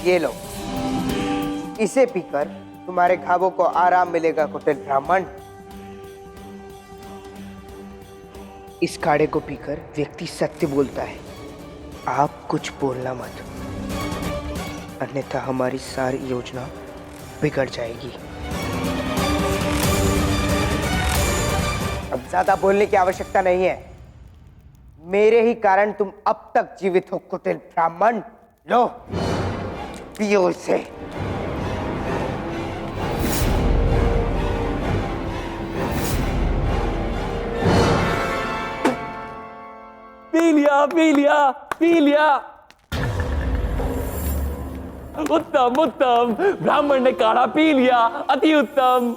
ये लो, इसे पीकर तुम्हारे घावों को आराम मिलेगा कुटिल ब्राह्मण। इस काढ़े को पीकर व्यक्ति सत्य बोलता है। आप कुछ बोलना मत, अन्यथा हमारी सारी योजना बिगड़ जाएगी। अब ज्यादा बोलने की आवश्यकता नहीं है। मेरे ही कारण तुम अब तक जीवित हो कुटिल ब्राह्मण। लो, पियो इसे। पी लिया, पी लिया, पी लिया। उत्तम उत्तम, ब्राह्मण ने काढ़ा पी लिया, अति उत्तम।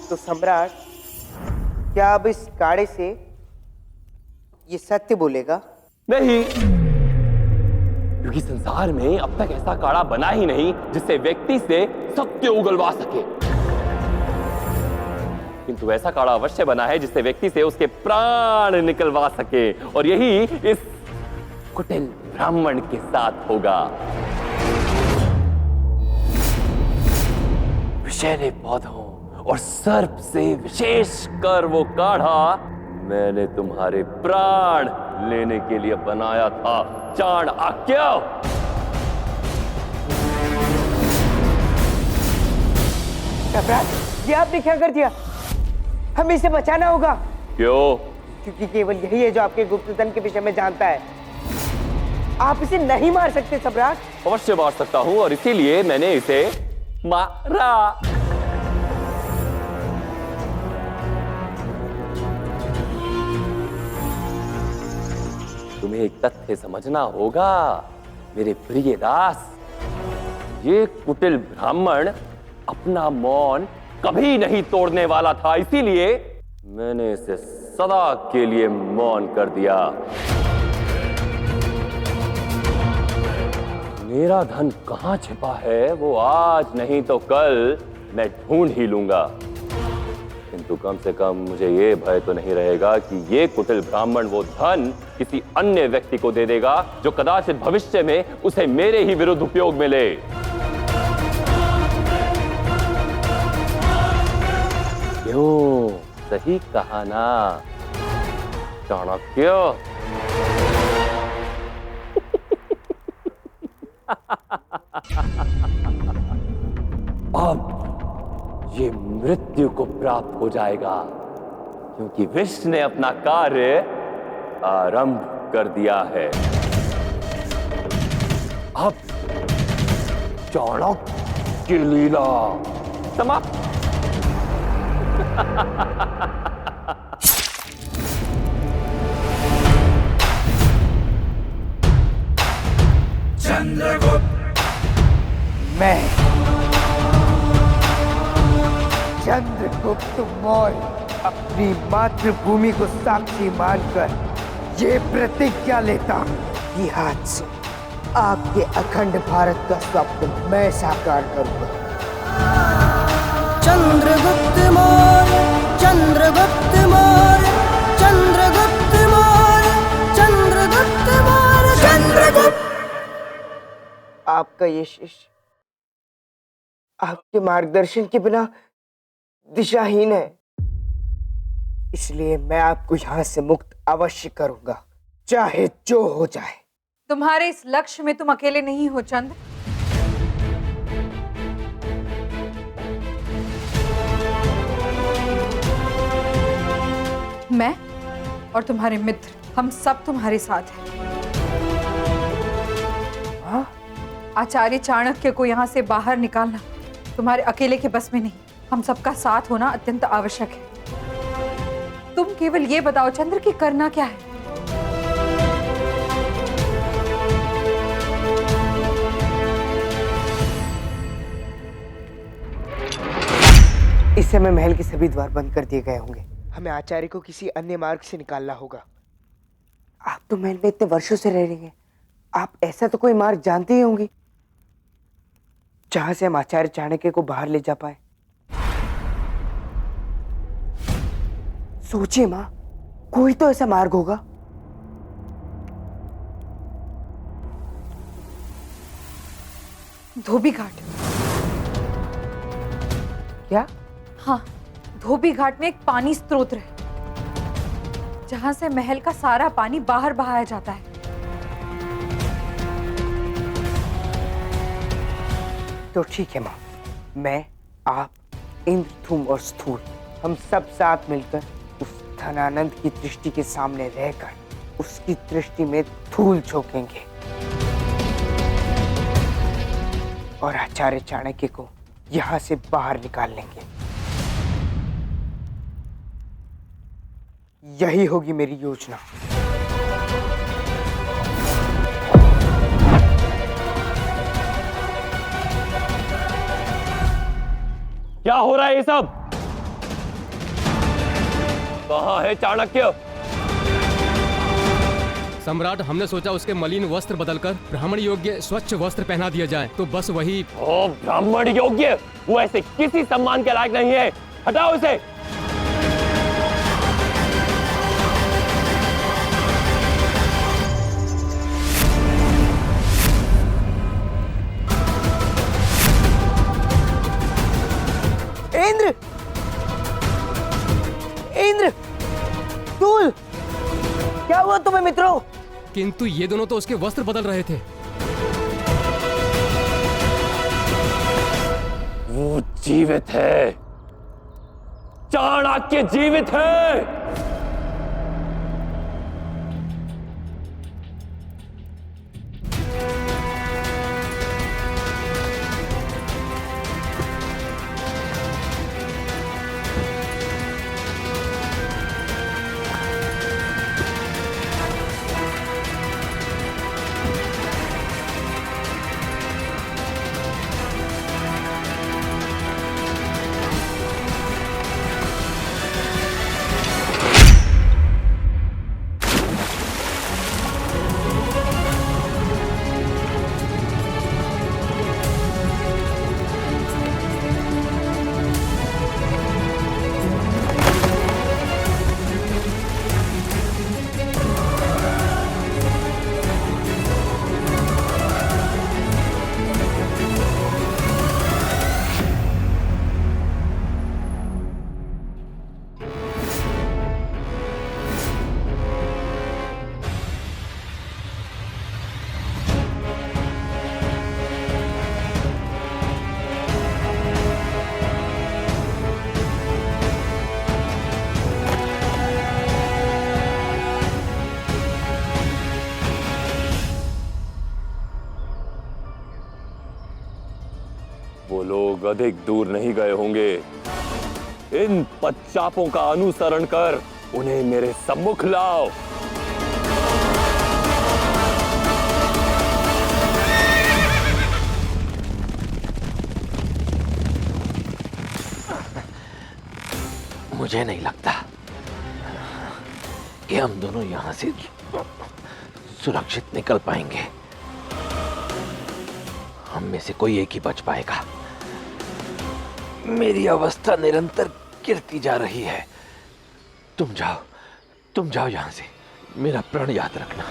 तो सम्राट, क्या अब इस काढ़े से ये सत्य बोलेगा? नहीं, क्योंकि संसार में अब तक ऐसा काढ़ा बना ही नहीं जिससे व्यक्ति से सत्य उगलवा सके। किंतु ऐसा काढ़ा अवश्य बना है जिससे व्यक्ति से उसके प्राण निकलवा सके, और यही इस कुटिल ब्राह्मण के साथ होगा। विषैले पौधों और सर्प से विशेष कर वो काढ़ा मैंने तुम्हारे प्राण लेने के लिए बनाया था। चाणक्य, सम्राट, ये आपने क्या कर दिया? हमें इसे बचाना होगा। क्यों? क्योंकि केवल यही है जो आपके गुप्तधन के विषय में जानता है। आप इसे नहीं मार सकते सम्राट। अवश्य मार सकता हूं, और इसीलिए मैंने इसे मारा। तुम्हें एक तथ्य समझना होगा मेरे प्रिय दास। ये कुटिल ब्राह्मण अपना मौन कभी नहीं तोड़ने वाला था, इसीलिए मैंने इसे सदा के लिए मौन कर दिया। मेरा धन कहां छिपा है वो आज नहीं तो कल मैं ढूंढ ही लूंगा। किंतु कम से कम मुझे ये भय तो नहीं रहेगा कि ये कुटिल ब्राह्मण वो धन किसी अन्य व्यक्ति को दे देगा जो कदाचित भविष्य में उसे मेरे ही विरुद्ध उपयोग में ले। क्यों? सही कहा ना चाणक्य? अब ये मृत्यु को प्राप्त हो जाएगा, क्योंकि विष्णु ने अपना कार्य आरंभ कर दिया है। अब चाणक्य की लीला समाप्त। चंद्रगुप्त, मैं चंद्रगुप्त मौर्य अपनी मातृभूमि को साक्षी मानकर ये प्रतिज्ञा लेता हूं कि आज से आपके अखंड भारत का स्वप्न मैं साकार करूंगा। चंद्रगुप्त मौर्य, चंद्रगुप्त मौर्य, चंद्रगुप्त मौर्य, चंद्रगुप्त मौर्य, चंद्रगुप्त। आपका ये शिष्य आपके मार्गदर्शन के बिना दिशाहीन है, इसलिए मैं आपको यहां से मुक्त अवश्य करूंगा, चाहे जो हो जाए। तुम्हारे इस लक्ष्य में तुम अकेले नहीं हो चंद्र। मैं और तुम्हारे मित्र, हम सब तुम्हारे साथ हैं। हाँ? आचार्य चाणक्य को यहाँ से बाहर निकालना तुम्हारे अकेले के बस में नहीं, हम सबका साथ होना अत्यंत आवश्यक है। तुम केवल ये बताओ चंद्र कि करना क्या है? इस समय महल के सभी द्वार बंद कर दिए गए होंगे। हमें आचार्य को किसी अन्य मार्ग से निकालना होगा। आप तो महल में इतने वर्षों से रह रही हैं, आप ऐसा तो कोई मार्ग जानती ही होंगी जहां से हम आचार्य चाणक्य को बाहर ले जा पाए। सोचिए मां, कोई तो ऐसा मार्ग होगा। धोबी घाट। क्या? हाँ, धोबी घाट में एक पानी स्रोत है जहां से महल का सारा पानी बाहर बहाया जाता है। तो ठीक है माँ, मैं, आप, इंद्र, थूम और स्थूल, हम सब साथ मिलकर उस धनानंद की दृष्टि के सामने रहकर उसकी दृष्टि में धूल झोंकेंगे और आचार्य चाणक्य को यहाँ से बाहर निकाल लेंगे। यही होगी मेरी योजना। क्या हो रहा है ये सब? कहाँ है चाणक्य? सम्राट, हमने सोचा उसके मलिन वस्त्र बदलकर ब्राह्मण योग्य स्वच्छ वस्त्र पहना दिया जाए, तो बस वही। ओ ब्राह्मण योग्य? वो ऐसे किसी सम्मान के लायक नहीं है। हटाओ इसे। इंद्र, इंद्र, धूल, क्या हुआ तुम्हें मित्रों? किंतु ये दोनों तो उसके वस्त्र बदल रहे थे। वो जीवित है। चाणक्य जीवित है। वो लोग अधिक दूर नहीं गए होंगे। इन पच्चापों का अनुसरण कर उन्हें मेरे सम्मुख लाओ। मुझे नहीं लगता कि हम दोनों यहां से सुरक्षित निकल पाएंगे। हम में से कोई एक ही बच पाएगा। मेरी अवस्था निरंतर गिरती जा रही है। तुम जाओ यहां से। मेरा प्रण याद रखना।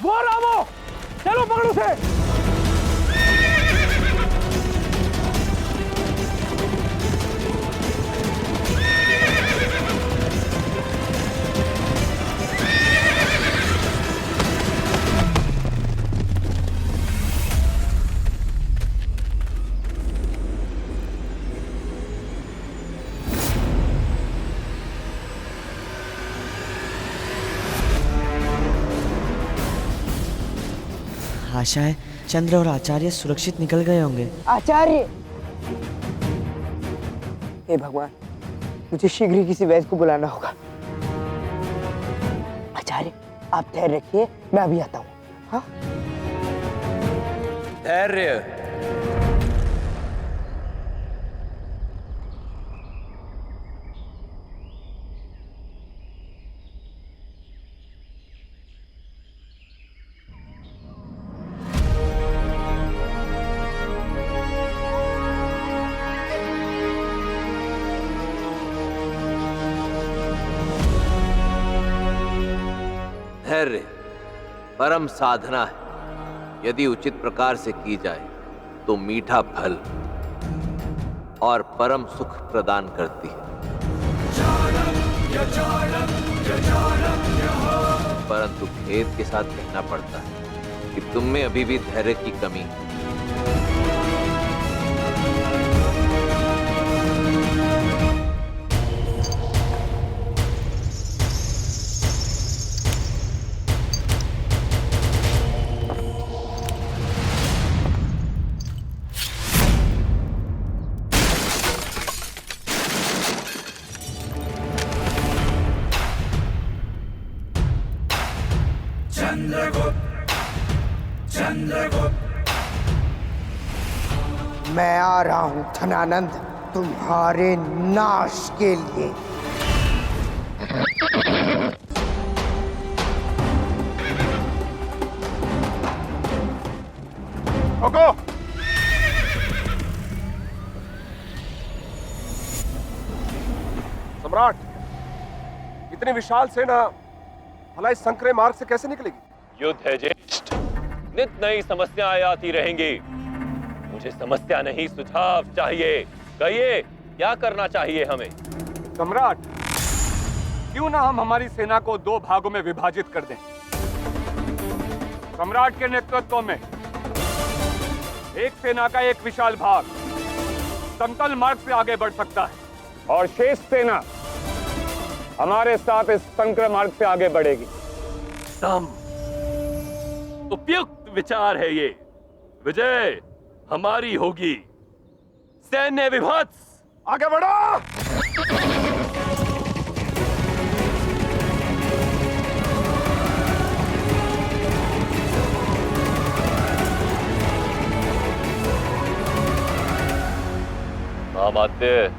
वो रामो, चलो पकड़ो उसे। आशा है चंद्र और आचार्य सुरक्षित निकल गए होंगे। आचार्य, हे भगवान, मुझे शीघ्र ही किसी वैद्य को बुलाना होगा। आचार्य, आप धैर्य रखिए, मैं अभी आता हूँ। हाँ? धैर्य। धैर्य परम साधना है। यदि उचित प्रकार से की जाए तो मीठा फल और परम सुख प्रदान करती है। परंतु खेद के साथ कहना पड़ता है कि तुम में अभी भी धैर्य की कमी है। मैं आ रहा हूं धनानंद, तुम्हारे नाश के लिए। रुको! सम्राट, इतनी विशाल सेना भला इस संकरे मार्ग से कैसे निकलेगी? युद्ध है ज्येष्ठ, नित नई समस्याएं आती रहेंगी। मुझे समस्या नहीं, सुझाव चाहिए। कहिए, क्या करना चाहिए हमें? सम्राट, क्यों ना हम हमारी सेना को 2 भागों में विभाजित कर दें। सम्राट के नेतृत्व में एक सेना का एक विशाल भाग समतल मार्ग से आगे बढ़ सकता है और शेष सेना हमारे साथ इस संकर मार्ग से आगे बढ़ेगी। दम उपयुक्त विचार है ये। विजय हमारी होगी। सैन्य विभत्स, आगे बढ़ो! महामात्य,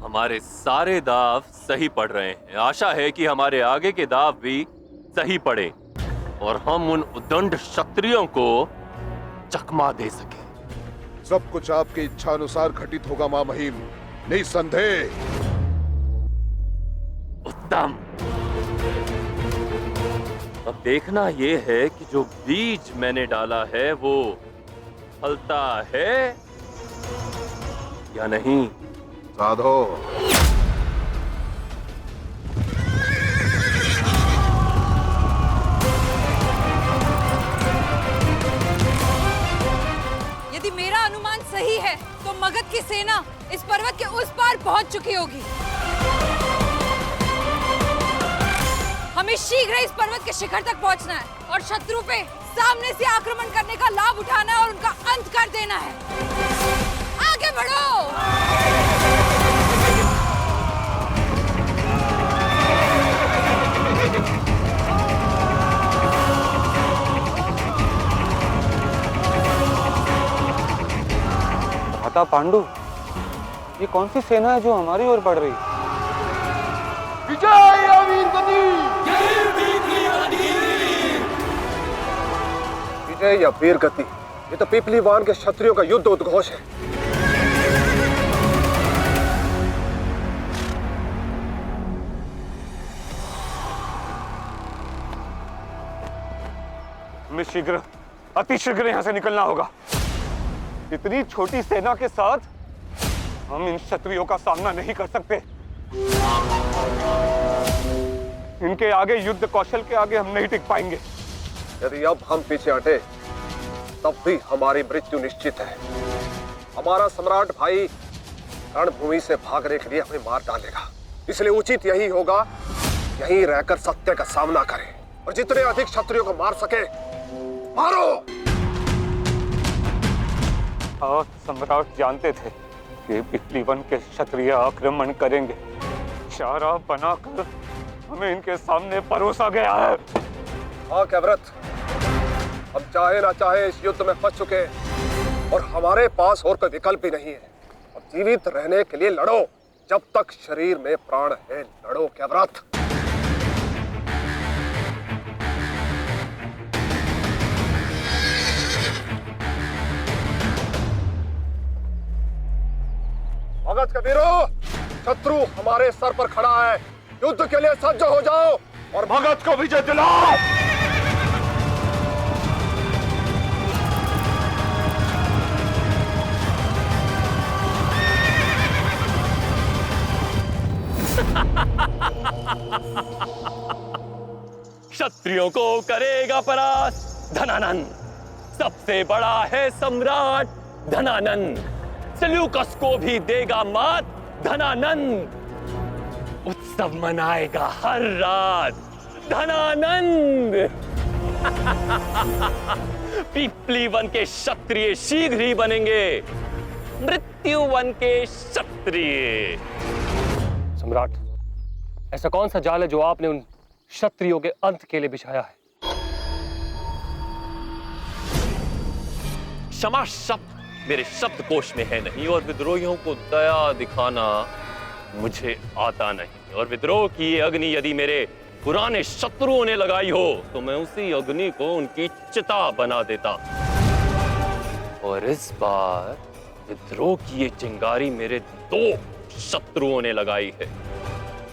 हमारे सारे दाव सही पड़ रहे हैं। आशा है कि हमारे आगे के दाव भी सही पड़े और हम उन उद्दंड क्षत्रियों को चकमा दे सके। सब कुछ आपकी इच्छा अनुसार घटित होगा मां महिम, निसंदेह। उत्तम। अब देखना यह है कि जो बीज मैंने डाला है वो फलता है या नहीं। साधो। यदि मेरा अनुमान सही है तो मगध की सेना इस पर्वत के उस पार पहुंच चुकी होगी। हमें शीघ्र इस पर्वत के शिखर तक पहुंचना है और शत्रु पे सामने से आक्रमण करने का लाभ उठाना है और उनका अंत कर देना है। आगे बढ़ो। माता पांडु, ये कौन सी सेना है जो हमारी ओर बढ़ रही है? विजय वीरगति! विजय या वीर गति, ये तो पीपलीवान के क्षत्रियों का युद्ध उद्घोष है। हमें शीघ्र, अति शीघ्र यहाँ से निकलना होगा। इतनी छोटी सेना के साथ हम इन क्षत्रियों का सामना नहीं कर सकते। इनके आगे, युद्ध कौशल के आगे हम नहीं टिक पाएंगे। यदि अब हम पीछे हटे तब भी हमारी मृत्यु निश्चित है। हमारा सम्राट भाई रणभूमि से भागने के लिए हमें मार डालेगा। इसलिए उचित यही होगा यहीं रहकर सत्य का सामना करें और जितने अधिक क्षत्रियों को मार सके मारो। और सम्राट जानते थे कि पीपलीवन के क्षत्रिय आक्रमण करेंगे। चारा बनाकर हमें इनके सामने परोसा गया है। हाँ कैव्रत, हम चाहे ना चाहे इस युद्ध में फंस चुके और हमारे पास और कोई विकल्प ही नहीं है। अब जीवित रहने के लिए लड़ो, जब तक शरीर में प्राण है लड़ो कैव्रत। मगध के वीरों, शत्रु हमारे सर पर खड़ा है। युद्ध के लिए सज्ज हो जाओ और मगध को विजय दिलाओ। क्षत्रियों को करेगा परास्त धनानंद। सबसे बड़ा है सम्राट धनानंद। सेल्यूकस को भी देगा मात धनानंद। उत्सव मनाएगा हर रात धनानंद। पीपली वन के क्षत्रिय शीघ्र ही बनेंगे मृत्यु वन के क्षत्रिय। सम्राट, ऐसा कौन सा जाल है जो आपने उन क्षत्रियों के अंत के लिए बिछाया है? क्षमा शब्द मेरे शब्दकोश में है नहीं, और विद्रोहियों को दया दिखाना मुझे आता नहीं। और विद्रोह की ये अग्नि यदि मेरे पुराने शत्रुओं ने लगाई हो तो मैं उसी अग्नि को उनकी चिता बना देता। और इस बार विद्रोह की ये चिंगारी मेरे दो शत्रुओं ने लगाई है,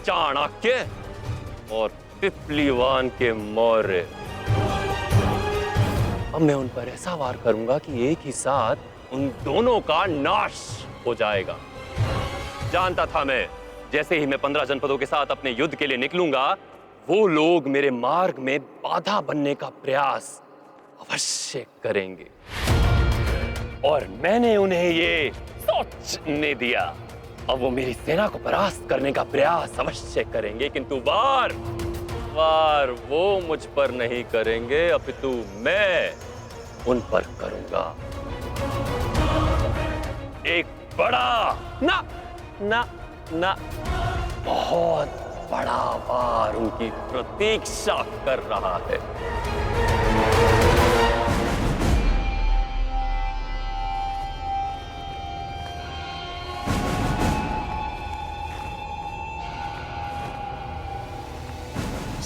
चाणक्य और पिपलीवान के मौर्य। अब मैं उन पर ऐसा वार करूंगा कि एक ही साथ उन दोनों का नाश हो जाएगा। जानता था मैं, जैसे ही मैं 15 जनपदों के साथ अपने युद्ध के लिए निकलूंगा, वो लोग मेरे मार्ग में बाधा बनने का प्रयास अवश्य करेंगे। और मैंने उन्हें ये सोचने दिया। अब वो मेरी सेना को परास्त करने का प्रयास अवश्य करेंगे, किंतु वार वो मुझ पर नहीं करेंगे, अपितु मैं उन पर करूंगा। एक बड़ा ना बहुत बड़ा वार उनकी प्रतीक्षा कर रहा है।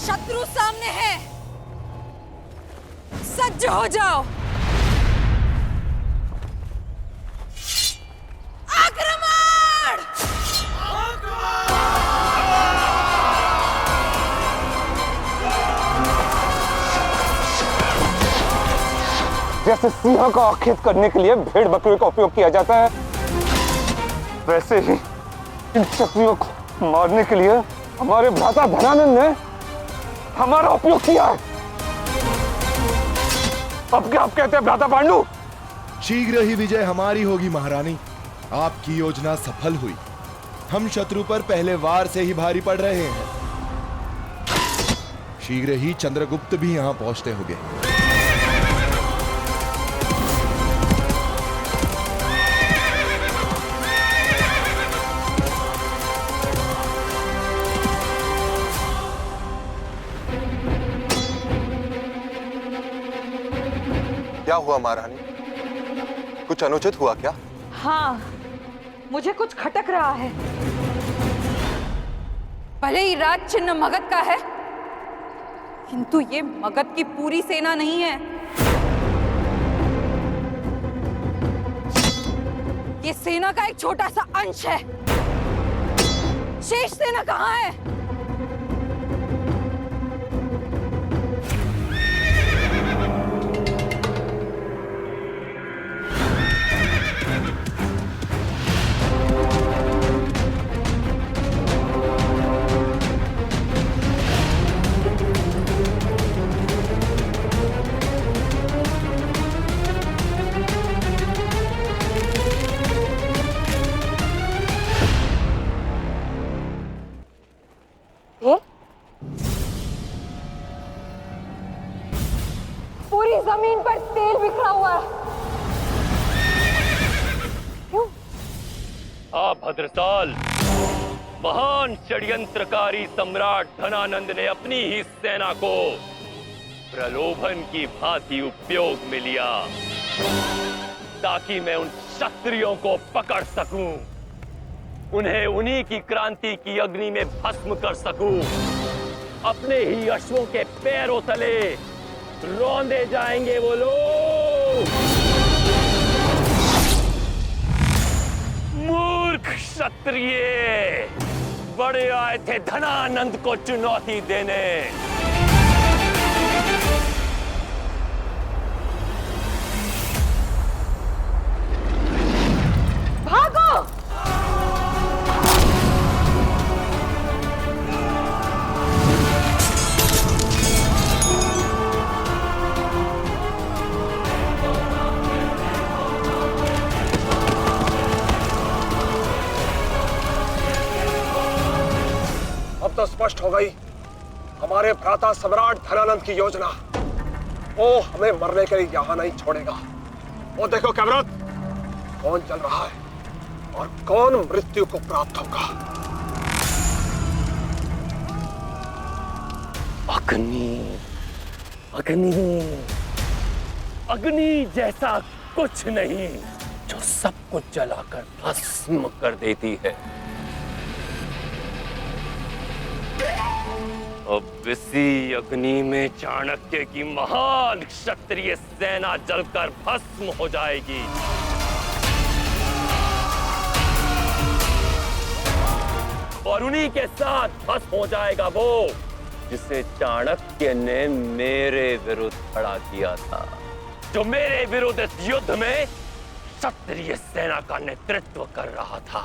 शत्रु सामने है, सज्ज हो जाओ। आक्रमण! जैसे सिंह का आखेट करने के लिए भेड़ बकरियों का उपयोग किया जाता है, वैसे ही इन क्षत्रियों को मारने के लिए हमारे भ्राता धनानंद ने हमारा उपयोग किया है। अब क्या आप कहते हैं भ्राता पांडु? शीघ्र ही विजय हमारी होगी महारानी। आपकी योजना सफल हुई। हम शत्रु पर पहले वार से ही भारी पड़ रहे हैं। शीघ्र ही चंद्रगुप्त भी यहां पहुंचते होंगे। क्या हुआ महारानी? कुछ अनुचित हुआ क्या? हाँ, मुझे कुछ खटक रहा है। भले ही राज चिन्ह मगध का है, किंतु ये मगध की पूरी सेना नहीं है। ये सेना का एक छोटा सा अंश है। शेष सेना कहाँ है? पूरी जमीन पर तेल बिखरा हुआ है। क्यों? भद्रसाल, महान षड्यंत्रकारी सम्राट धनानंद ने अपनी ही सेना को प्रलोभन की भांति उपयोग में लिया, ताकि मैं उन क्षत्रियों को पकड़ सकूं, उन्हें उन्हीं की क्रांति की अग्नि में भस्म कर सकूं। अपने ही अश्वों के पैरों तले रौंदे जाएंगे वो लोग। मूर्ख क्षत्रिय, बड़े आए थे धनानंद को चुनौती देने। भागो! स्पष्ट हो गई हमारे भ्राता सम्राट धनानंद की योजना। वो हमें मरने के लिए यहां नहीं छोड़ेगा। वो देखो कैमरत, कौन चल रहा है और कौन मृत्यु को प्राप्त होगा। अग्नि, अग्नि, अग्नि जैसा कुछ नहीं जो सब कुछ जलाकर भस्म कर देती है। अब इसी अग्नि में चाणक्य की महान क्षत्रिय सेना जलकर भस्म हो जाएगी। और उन्हीं के साथ भस्म हो जाएगा वो जिसे चाणक्य ने मेरे विरुद्ध खड़ा किया था, जो मेरे विरुद्ध इस युद्ध में क्षत्रिय सेना का नेतृत्व कर रहा था।